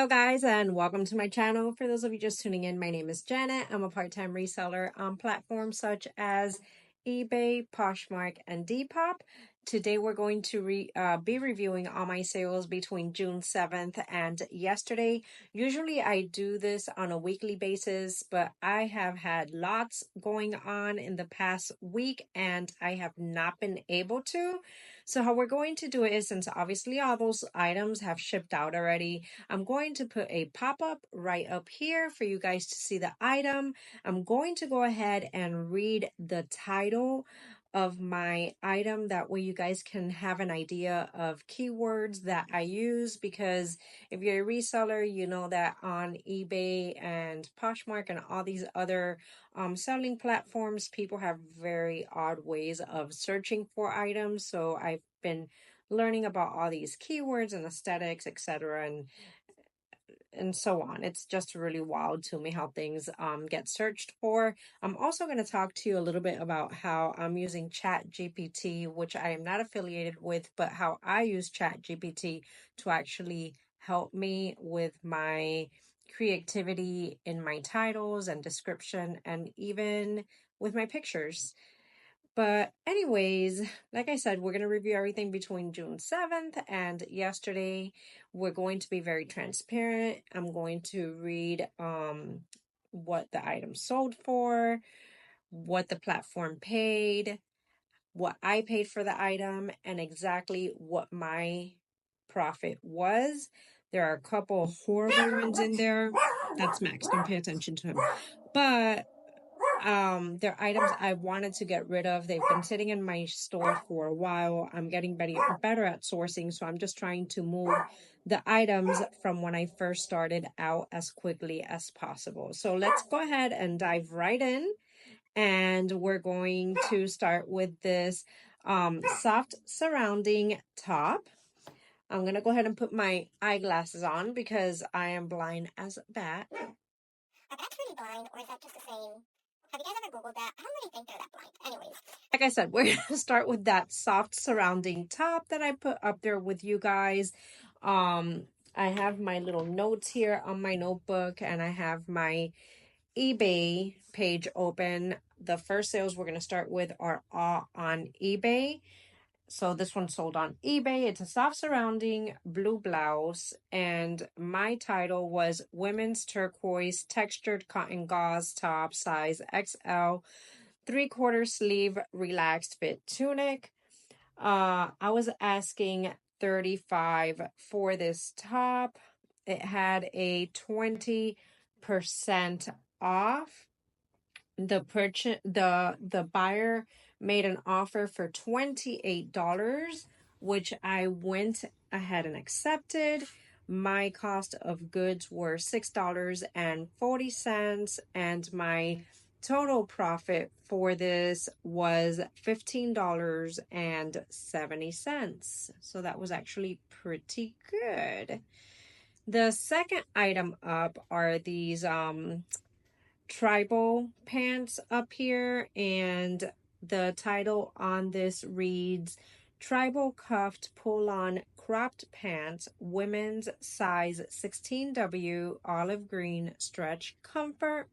Hello guys and welcome to my channel. For those of you just tuning in, my name is Janet. I'm a part-time reseller on platforms such as eBay, Poshmark, and Depop. Today we're going to be reviewing all my sales between June 7th and yesterday. Usually I do this on a weekly basis, but I have had lots going on in the past week and I have not been able to. So how we're going to do it is, since obviously all those items have shipped out already, I'm going to put a pop-up right up here for you guys to see the item. I'm going to go ahead and read the title of my item. That way you guys can have an idea of keywords that I use, because if you're a reseller, you know that on eBay and Poshmark and all these other selling platforms, people have very odd ways of searching for items. So I've been learning about all these keywords and aesthetics, etc., and so on. It's just really wild to me how things get searched for. I'm also going to talk to you a little bit about how I'm using ChatGPT, which I am not affiliated with, but how I use ChatGPT to actually help me with my creativity in my titles and description, and even with my pictures. But anyways, like I said, we're going to review everything between June 7th and yesterday. We're going to be very transparent. I'm going to read what the item sold for, what the platform paid, what I paid for the item, and exactly what my profit was. There are a couple horrible ones in there. That's Max. Don't pay attention to him. But they're items I wanted to get rid of. They've been sitting in my store for a while. I'm getting better at sourcing, so I'm just trying to move the items from when I first started out as quickly as possible. So let's go ahead and dive right in, and we're going to start with this soft surrounding top. I'm gonna go ahead and put my eyeglasses on because I am blind as a bat. Are bats really blind, or is that just the same? Have you guys ever Googled that? I don't really think they're that blind. Anyways. Like I said, we're going to start with that soft surrounding top that I put up there with you guys. I have my little notes here on my notebook, and I have my eBay page open. The first sales we're going to start with are all on eBay. So this one sold on eBay. It's a soft surrounding blue blouse, and my title was Women's Turquoise Textured Cotton Gauze Top, size XL, 3/4 sleeve relaxed fit tunic. I was asking $35 for this top. It had a 20% off. The buyer made an offer for $28, which I went ahead and accepted. My cost of goods were $6.40, and my total profit for this was $15.70. So that was actually pretty good. The second item up are these tribal pants up here, and the title on this reads Tribal Cuffed Pull-On Cropped Pants, Women's Size 16W, Olive Green Stretch Comfort.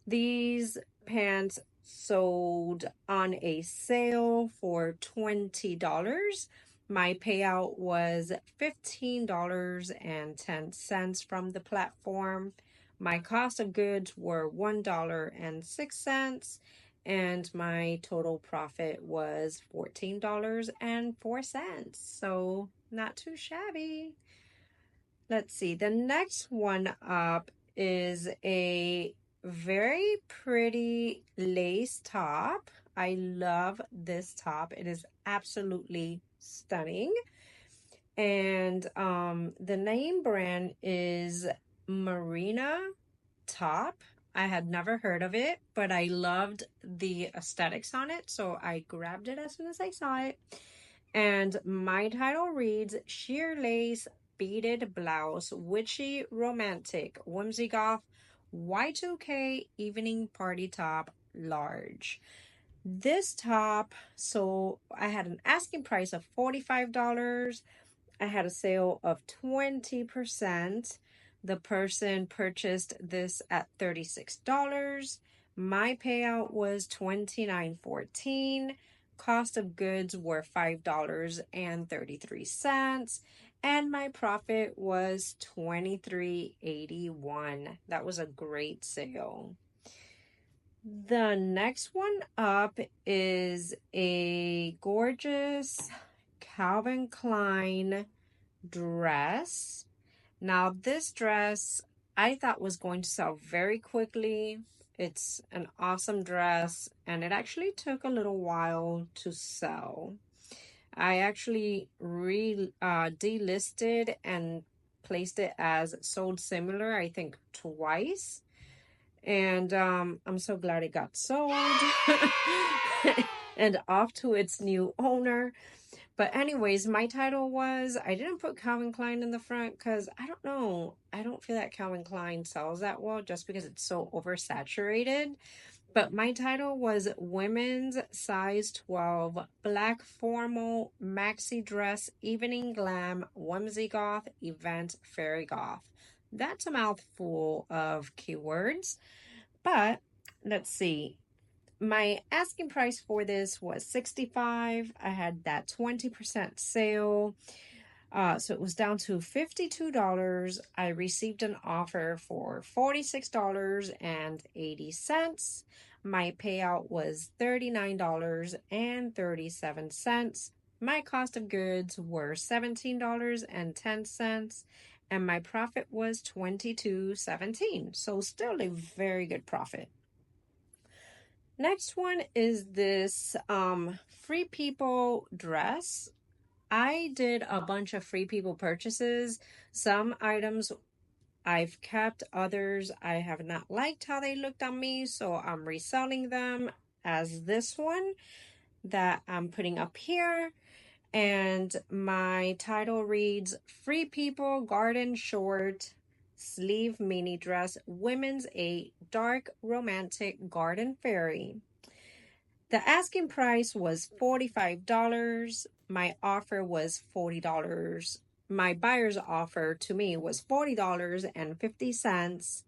These pants sold on a sale for $20. My payout was $15.10 from the platform. My cost of goods were $1.06, and my total profit was $14.04. So not too shabby. Let's see. The next one up is a very pretty lace top. I love this top. It is absolutely stunning. And the name brand is Marina Top. I had never heard of it, but I loved the aesthetics on it, so I grabbed it as soon as I saw it. And my title reads Sheer Lace Beaded Blouse, Witchy Romantic, Whimsy Goth, Y2K Evening Party Top, Large. This top, so I had an asking price of $45. I had a sale of 20%. The person purchased this at $36. My payout was $29.14. Cost of goods were $5.33. And my profit was $23.81. That was a great sale. The next one up is a gorgeous Calvin Klein dress. Now, this dress I thought was going to sell very quickly. It's an awesome dress, and it actually took a little while to sell. I actually delisted and placed it as sold similar, I think twice. And I'm so glad it got sold and off to its new owner. But anyways, my title was, I didn't put Calvin Klein in the front because I don't know. I don't feel that Calvin Klein sells that well just because it's so oversaturated. But my title was Women's Size 12 Black Formal Maxi Dress Evening Glam Whimsy Goth Event Fairy Goth. That's a mouthful of keywords. But let's see. My asking price for this was $65. I had that 20% sale. So it was down to $52. I received an offer for $46.80. My payout was $39.37. My cost of goods were $17.10. And my profit was $22.17. So still a very good profit. Next one is this Free People dress. I did a bunch of Free People purchases. Some items I've kept, others I have not liked how they looked on me, so I'm reselling them, as this one that I'm putting up here. And my title reads Free People Garden Short Sleeve Mini Dress Women's 8 Dark Romantic Garden Fairy. The asking price was $45. My offer was $40. My buyer's offer to me was $40.50.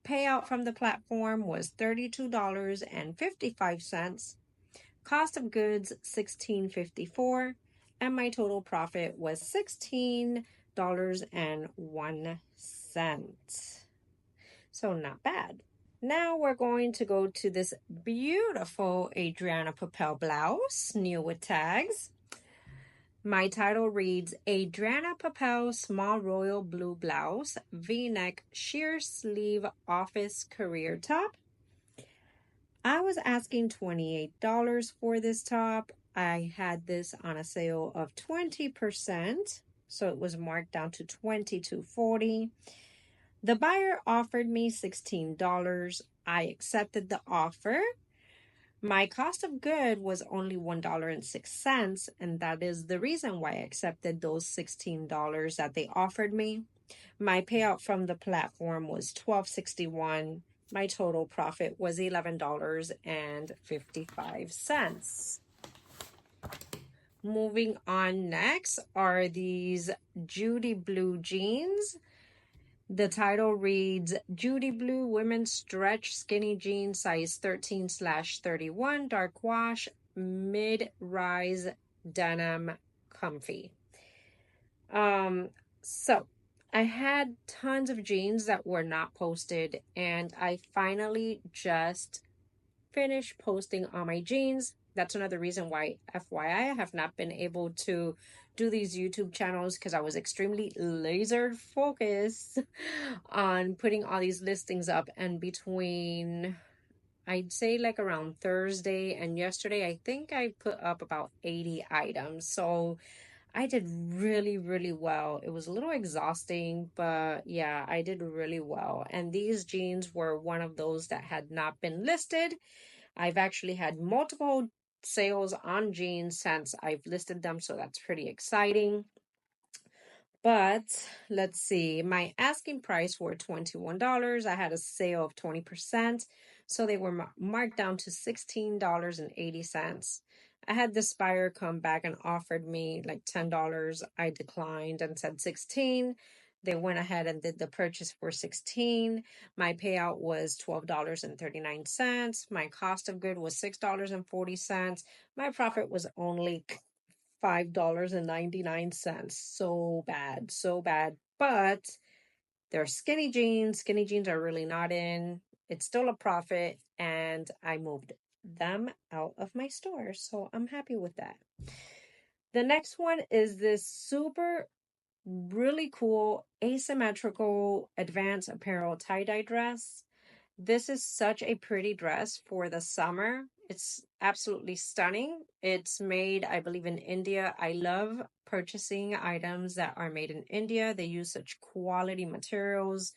Payout from the platform was $32.55. Cost of goods $16.54. And my total profit was $16.01. So not bad. Now we're going to go to this beautiful Adriana Papel blouse, new with tags. My title reads Adriana Papel Small Royal Blue Blouse, V-neck sheer sleeve office career top. I was asking $28 for this top. I had this on a sale of 20%, so it was marked down to $22.40. The buyer offered me $16. I accepted the offer. My cost of good was only $1.06, and that is the reason why I accepted those $16 that they offered me. My payout from the platform was $12.61. My total profit was $11.55. Moving on, next are these Judy Blue jeans. The title reads Judy Blue Women's Stretch Skinny Jeans Size 13/31 Dark Wash Mid-Rise Denim Comfy. So I had tons of jeans that were not posted, and I finally just finished posting on my jeans. That's another reason why, FYI, I have not been able to do these YouTube channels, because I was extremely laser focused on putting all these listings up. And between, I'd say like around Thursday and yesterday, I think I put up about 80 items. So I did really, really well. It was a little exhausting, but yeah, I did really well. And these jeans were one of those that had not been listed. I've actually had multiple sales on jeans since I've listed them, so that's pretty exciting. But let's see, my asking price were $21. I had a sale of 20%, so they were marked down to $16.80. I had this buyer come back and offered me like $10. I declined and said $16. They went ahead and did the purchase for $16. My payout was $12.39. My cost of good was $6.40. My profit was only $5.99. So bad, so bad. But they're skinny jeans. Skinny jeans are really not in. It's still a profit, and I moved them out of my store. So I'm happy with that. The next one is this super really cool asymmetrical advanced apparel tie-dye dress. This is such a pretty dress for the summer. It's absolutely stunning. It's made, I believe, in India. I love purchasing items that are made in India. They use such quality materials,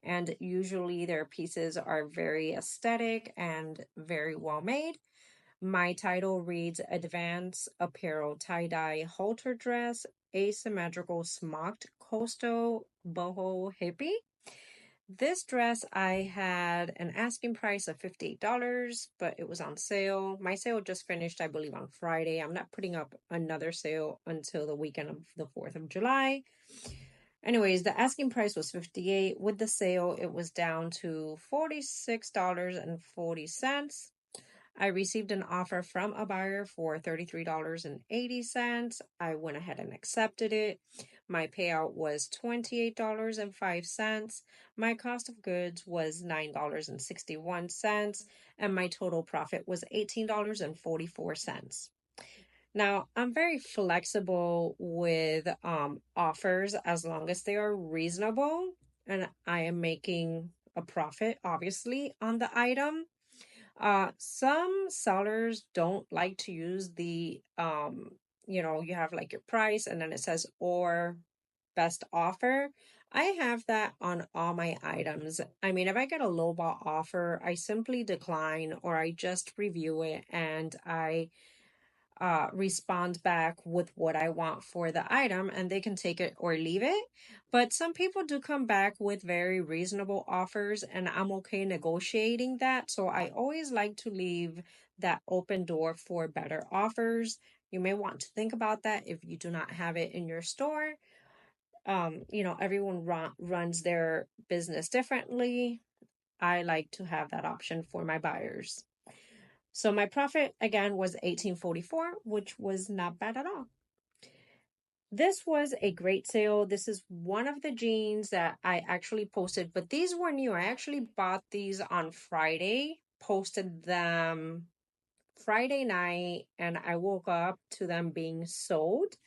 and usually their pieces are very aesthetic and very well made. My title reads Advanced Apparel Tie-Dye Halter Dress, Asymmetrical Smocked Coastal Boho Hippie. This dress, I had an asking price of $58, but it was on sale. My sale just finished, I believe, on Friday. I'm not putting up another sale until the weekend of the 4th of July. Anyways, the asking price was $58. With the sale, it was down to $46.40. I received an offer from a buyer for $33.80. I went ahead and accepted it. My payout was $28.05. My cost of goods was $9.61, and my total profit was $18.44. Now, I'm very flexible with offers as long as they are reasonable, and I am making a profit, obviously, on the item. Some sellers don't like to use the, you have like your price and then it says or best offer. I have that on all my items. I mean, if I get a lowball offer, I simply decline or I just review it and I respond back with what I want for the item, and they can take it or leave it. But some people do come back with very reasonable offers, and I'm okay negotiating that. So I always like to leave that open door for better offers. You may want to think about that if you do not have it in your store. Everyone runs their business differently. I like to have that option for my buyers. So my profit again was $18.44, which was not bad at all. This was a great sale. This is one of the jeans that I actually posted, but these were new. I actually bought these on Friday, posted them Friday night, and I woke up to them being sold.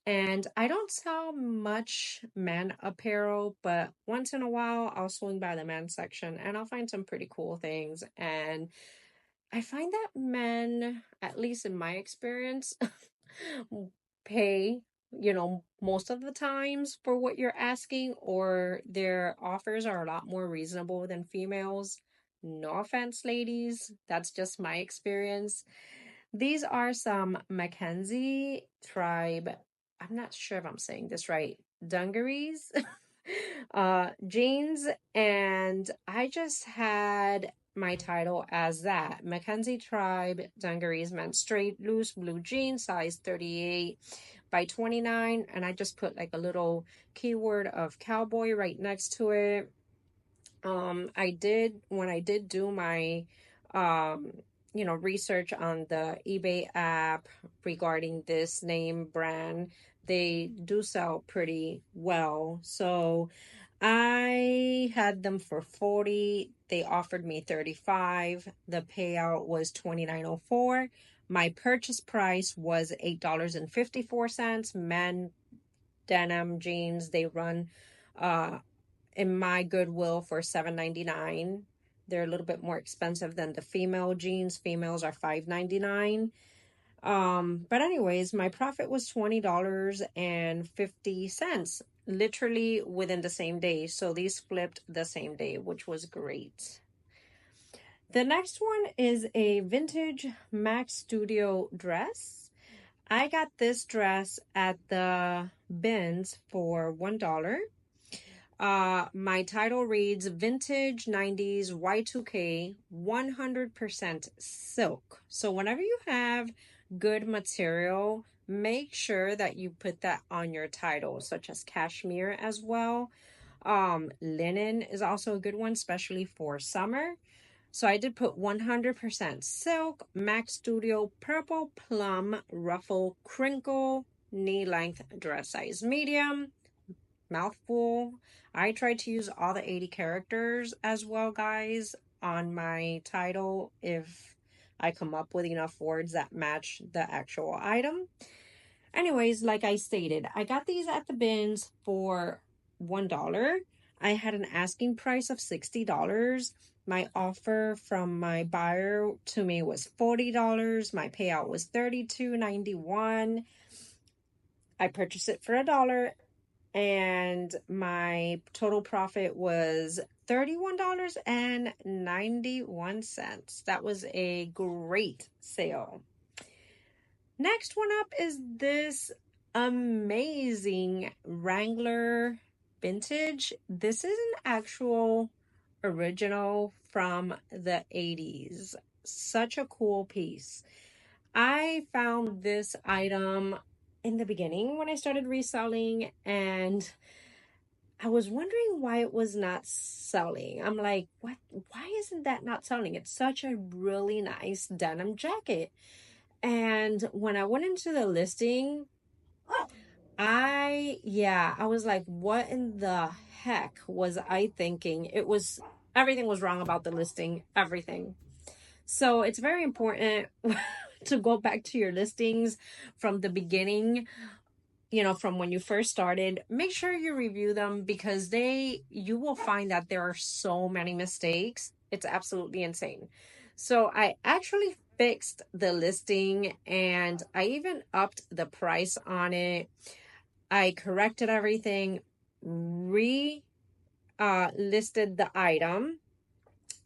And I don't sell much men apparel, but once in a while I'll swing by the men's section and I'll find some pretty cool things. And I find that men, at least in my experience, pay, most of the times for what you're asking, or their offers are a lot more reasonable than females. No offense, ladies. That's just my experience. These are some Mackenzie tribe. I'm not sure if I'm saying this right. Dungarees, jeans, and I just had my title as that. Mackenzie Tribe Dungarees men's straight loose blue jeans, size 38 by 29, and I just put like a little keyword of cowboy right next to it. When I did do my research on the eBay app regarding this name brand, they do sell pretty well. So I had them for 40. They offered me 35. The payout was $29.04. My purchase price was $8.54. Men denim jeans, they run in my Goodwill for $7.99. They're a little bit more expensive than the female jeans. Females are $5.99. But anyways, my profit was $20.50, literally within the same day. So these flipped the same day, which was great. The next one is a vintage Mac Studio dress. I got this dress at the bins for $1. My title reads Vintage 90s Y2K 100% silk. So whenever you have good material, make sure that you put that on your title, such as cashmere as well. Linen is also a good one, especially for summer. So I did put 100% silk, Max Studio, purple plum, ruffle, crinkle, knee length, dress size medium, mouthful. I tried to use all the 80 characters as well, guys, on my title if I come up with enough words that match the actual item. Anyways, like I stated, I got these at the bins for $1. I had an asking price of $60. My offer from my buyer to me was $40. My payout was $32.91. I purchased it for $1 and my total profit was $31.91. That was a great sale. Next one up is this amazing Wrangler vintage. This is an actual original from the 80s. Such a cool piece. I found this item in the beginning when I started reselling, and I was wondering why it was not selling. I'm like, what? Why isn't that not selling? It's such a really nice denim jacket. And when I went into the listing, I was like, what in the heck was I thinking? Everything was wrong about the listing, everything. So it's very important to go back to your listings from the beginning, from when you first started. Make sure you review them because you will find that there are so many mistakes. It's absolutely insane. So I actually fixed the listing and I even upped the price on it. I corrected everything, listed the item,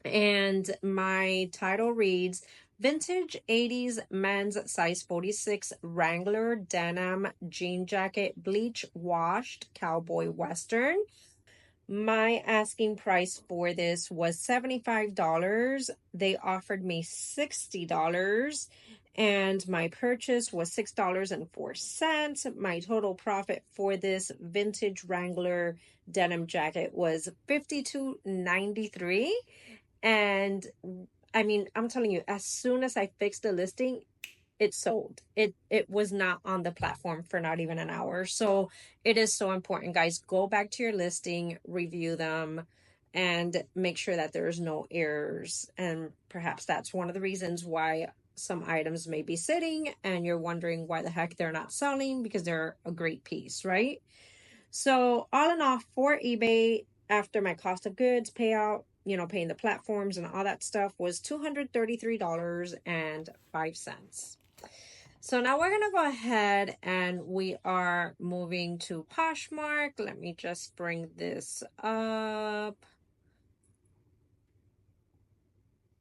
and my title reads Vintage 80s Men's Size 46 Wrangler Denim Jean Jacket Bleach Washed Cowboy Western. My asking price for this was $75. They offered me $60 and my purchase was $6.04. My total profit for this vintage Wrangler denim jacket was $52.93. And I mean, I'm telling you, as soon as I fixed the listing, it sold. It was not on the platform for not even an hour. So it is so important, guys. Go back to your listing, review them, and make sure that there's no errors. And perhaps that's one of the reasons why some items may be sitting and you're wondering why the heck they're not selling, because they're a great piece, right? So all in all, for eBay, after my cost of goods payout, paying the platforms and all that stuff, was $233.05. So now we're going to go ahead and we are moving to Poshmark. Let me just bring this up.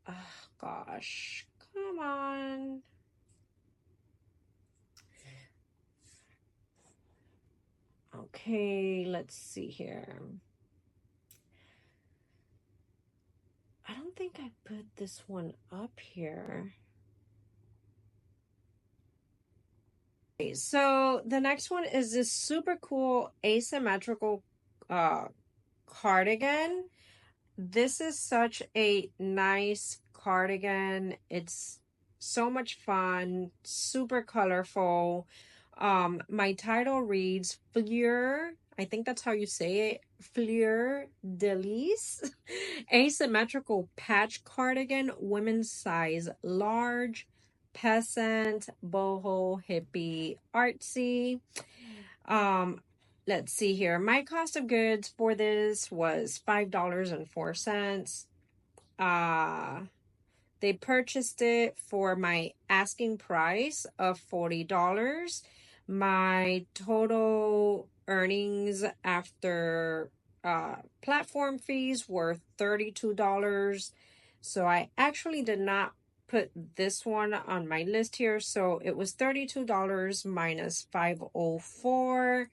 Oh, gosh. Come on. Okay, let's see here. I don't think I put this one up here. Okay, so the next one is this super cool asymmetrical cardigan. This is such a nice cardigan. It's so much fun, super colorful. My title reads Fleur, I think that's how you say it, Fleur de Lis, asymmetrical patch cardigan, women's size large, peasant, boho, hippie, artsy. Let's see here. My cost of goods for this was $5.04. They purchased it for my asking price of $40. My total earnings after platform fees were $32. So I actually did not put this one on my list here. So it was $32 minus $504.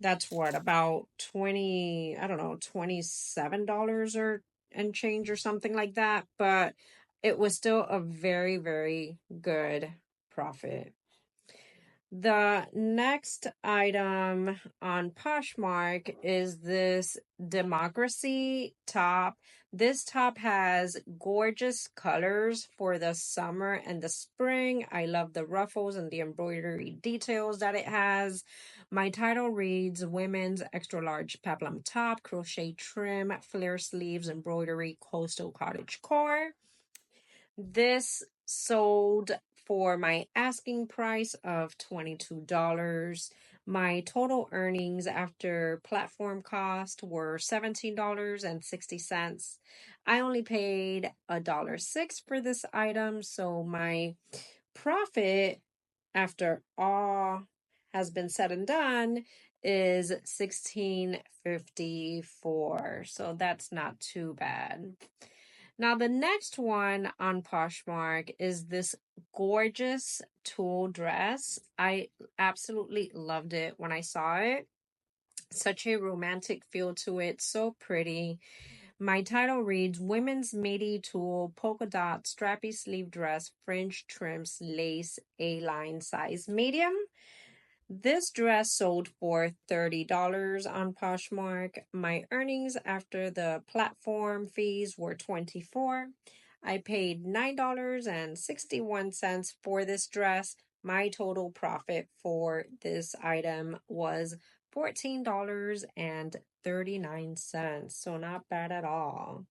That's what, about $27 or and change or something like that. But it was still a very, very good profit. The next item on Poshmark is this democracy top. This top has gorgeous colors for the summer and the spring. I love the ruffles and the embroidery details that it has. My title reads Women's Extra Large Peplum Top, Crochet Trim, Flare Sleeves, Embroidery, Coastal Cottage Core. This sold for my asking price of $22. My total earnings after platform cost were $17.60. I only paid $1.06 for this item, so my profit after all has been said and done is $16.54. So that's not too bad. Now, the next one on Poshmark is this gorgeous tulle dress. I absolutely loved it when I saw it. Such a romantic feel to it, so pretty. My title reads Women's Midi Tulle Polka Dot Strappy Sleeve Dress Fringe Trims Lace A-line size medium. This dress sold for $30 on Poshmark. My earnings after the platform fees were $24. I paid $9.61 for this dress. My total profit for this item was $14.39. So not bad at all.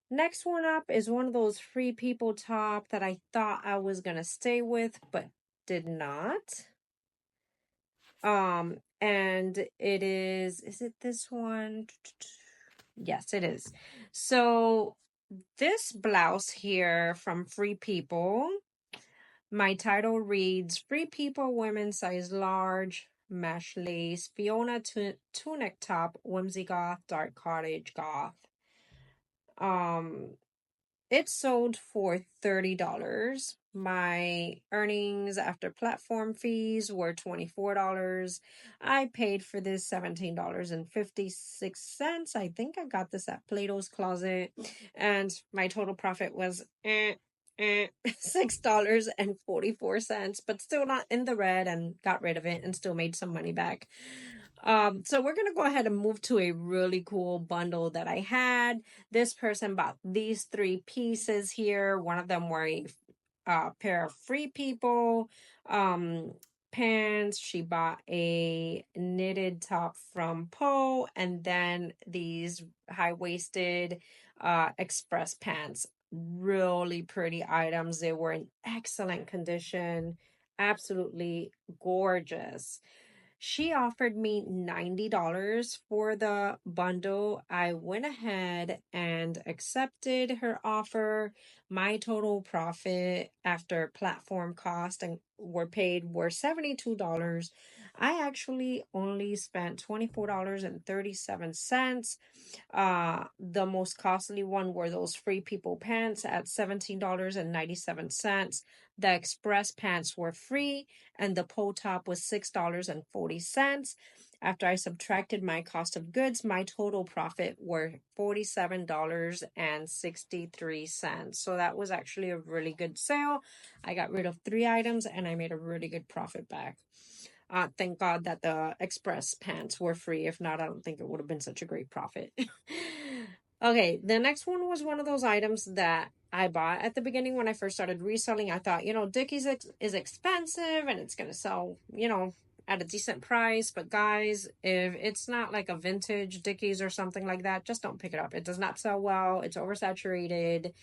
Next one up is one of those Free People top that I thought I was going to stay with, but did not. And it is it this one? Yes, it is. So this blouse here from Free People, my title reads Free People Women's Size Large Mesh Lace Fiona Tunic Top Whimsy Goth Dark Cottage Goth. It sold for $30. My earnings after platform fees were $24. I paid for this $17.56. I think I got this at Plato's Closet. And my total profit was $6.44, but still not in the red, and got rid of it and still made some money back. So we're going to go ahead and move to a really cool bundle that I had. This person bought these 3 pieces here. One of them were a pair of Free People pants. She bought a knitted top from Poe, and then these high-waisted express pants. Really pretty items. They were in excellent condition. Absolutely gorgeous. She offered me $90 for the bundle. I went ahead and accepted her offer. My total profit after platform cost and were paid were $72. I actually only spent $24.37. The most costly one were those Free People pants at $17.97. The express pants were free, and the pole top was $6.40. After I subtracted my cost of goods, my total profit were $47.63. So that was actually a really good sale. I got rid of 3 items and I made a really good profit back. Thank God that the express pants were free. If not, I don't think it would have been such a great profit. Okay, the next one was one of those items that I bought at the beginning when I first started reselling. I thought, Dickies is expensive and it's going to sell, at a decent price. But guys, if it's not like a vintage Dickies or something like that, just don't pick it up. It does not sell well. It's oversaturated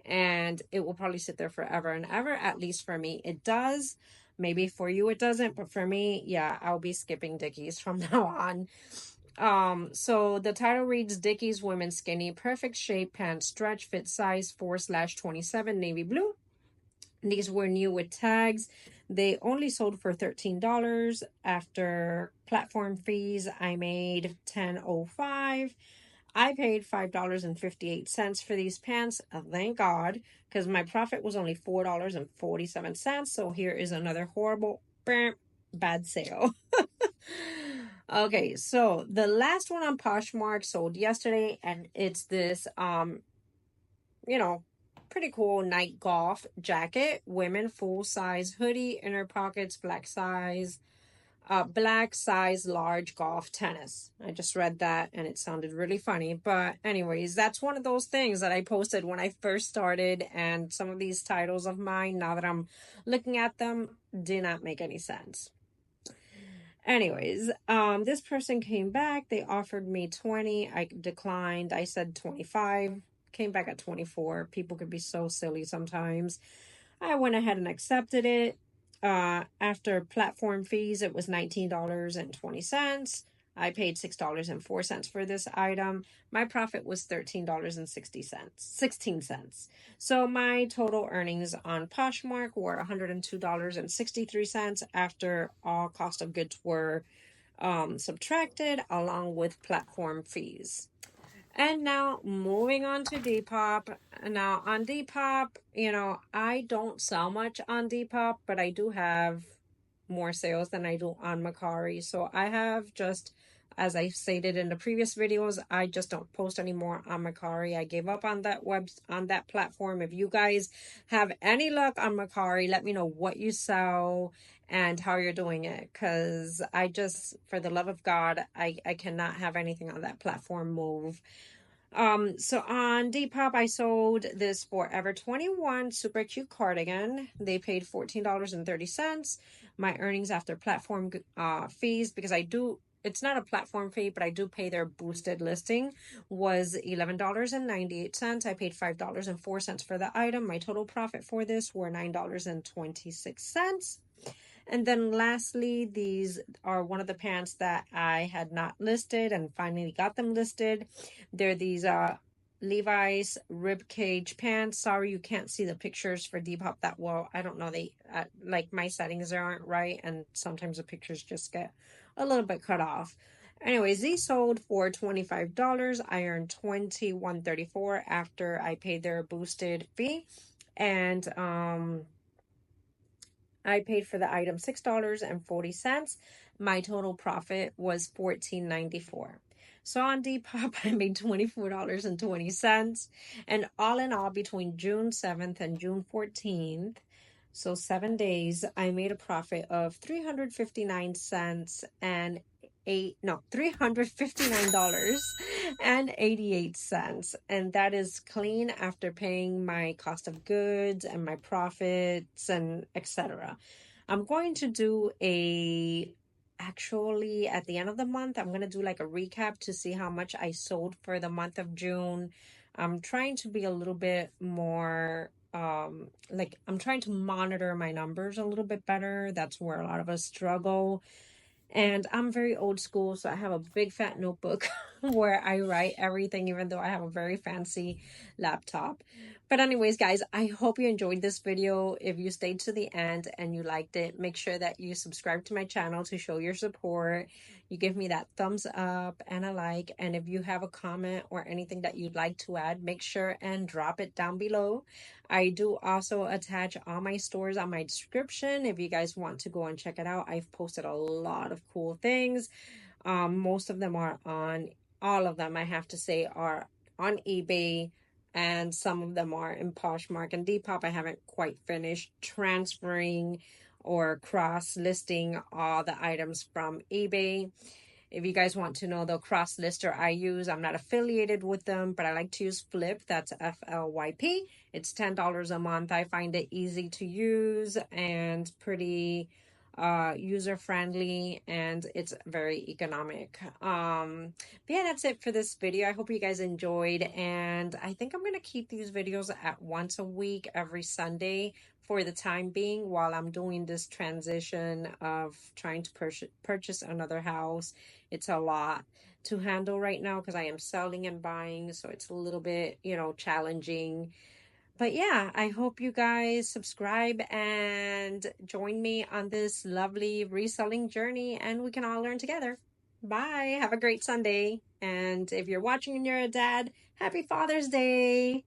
and it will probably sit there forever and ever. At least for me, it does. Maybe for you it doesn't, but for me, yeah, I'll be skipping Dickies from now on. So the title reads Dickies Women's Skinny Perfect Shape Pants Stretch Fit Size 4/27 Navy Blue. These were new with tags. They only sold for $13. After platform fees, I made $10.05. I paid $5.58 for these pants. Thank God, because my profit was only $4.47. So here is another horrible bad sale. Okay, so the last one on Poshmark sold yesterday, and it's this pretty cool night golf jacket, women full size hoodie, inner pockets, black size large golf tennis. I just read that and it sounded really funny. But anyways, that's one of those things that I posted when I first started, and some of these titles of mine, now that I'm looking at them, do not make any sense. Anyways, this person came back. They offered me 20. I declined. I said 25. Came back at 24. People could be so silly sometimes. I went ahead and accepted it. After platform fees, it was $19.20. I paid $6.04 for this item. My profit was $13.16. So my total earnings on Poshmark were $102.63 after all cost of goods were subtracted, along with platform fees. And now moving on to Depop. Now on Depop, I don't sell much on Depop, but I do have more sales than I do on Mercari. So I have just, as I stated in the previous videos, I just don't post anymore on Mercari. I gave up on that platform. If you guys have any luck on Mercari, let me know what you sell and how you're doing it, because I just, for the love of God, I cannot have anything on that platform move. So on Depop, I sold this Forever 21 super cute cardigan. They paid $14.30. My earnings after platform fees, because it's not a platform fee, but I do pay their boosted listing, was $11.98. I paid $5.04 for the item. My total profit for this were $9.26. And then lastly, these are one of the pants that I had not listed and finally got them listed. They're these Levi's ribcage pants. Sorry, you can't see the pictures for Depop that well. I don't know, they like my settings aren't right, and sometimes the pictures just get a little bit cut off. Anyways, these sold for $25. I earned $21.34 after I paid their boosted fee, and I paid for the item $6.40. My total profit was $14.94. So on Depop, I made $24.20. And all in all, between June 7th and June 14th, so 7 days, I made a profit of $359 and $359.88, and that is clean after paying my cost of goods and my profits and etc. I'm going to do actually at the end of the month, I'm going to do like a recap to see how much I sold for the month of June. I'm trying to be a little bit more I'm trying to monitor my numbers a little bit better. That's where a lot of us struggle. And I'm very old school, so I have a big fat notebook where I write everything, even though I have a very fancy laptop. But anyways, guys, I hope you enjoyed this video. If you stayed to the end and you liked it, make sure that you subscribe to my channel to show your support. You give me that thumbs up and a like. And if you have a comment or anything that you'd like to add, make sure and drop it down below. I do also attach all my stores on my description if you guys want to go and check it out. I've posted a lot of cool things. Most of them are all of them, I have to say, are on eBay, and some of them are in Poshmark and Depop. I haven't quite finished transferring or cross-listing all the items from eBay. If you guys want to know the cross lister I use, I'm not affiliated with them, but I like to use Flip. That's FLYP. It's $10 a month. I find it easy to use and pretty user friendly, and it's very economic. But yeah, that's it for this video. I hope you guys enjoyed, and I think I'm gonna keep these videos at once a week every Sunday for the time being, while I'm doing this transition of trying to purchase another house. It's a lot to handle right now because I am selling and buying, so it's a little bit, challenging. But yeah, I hope you guys subscribe and join me on this lovely reselling journey, and we can all learn together. Bye. Have a great Sunday. And if you're watching and you're a dad, happy Father's Day.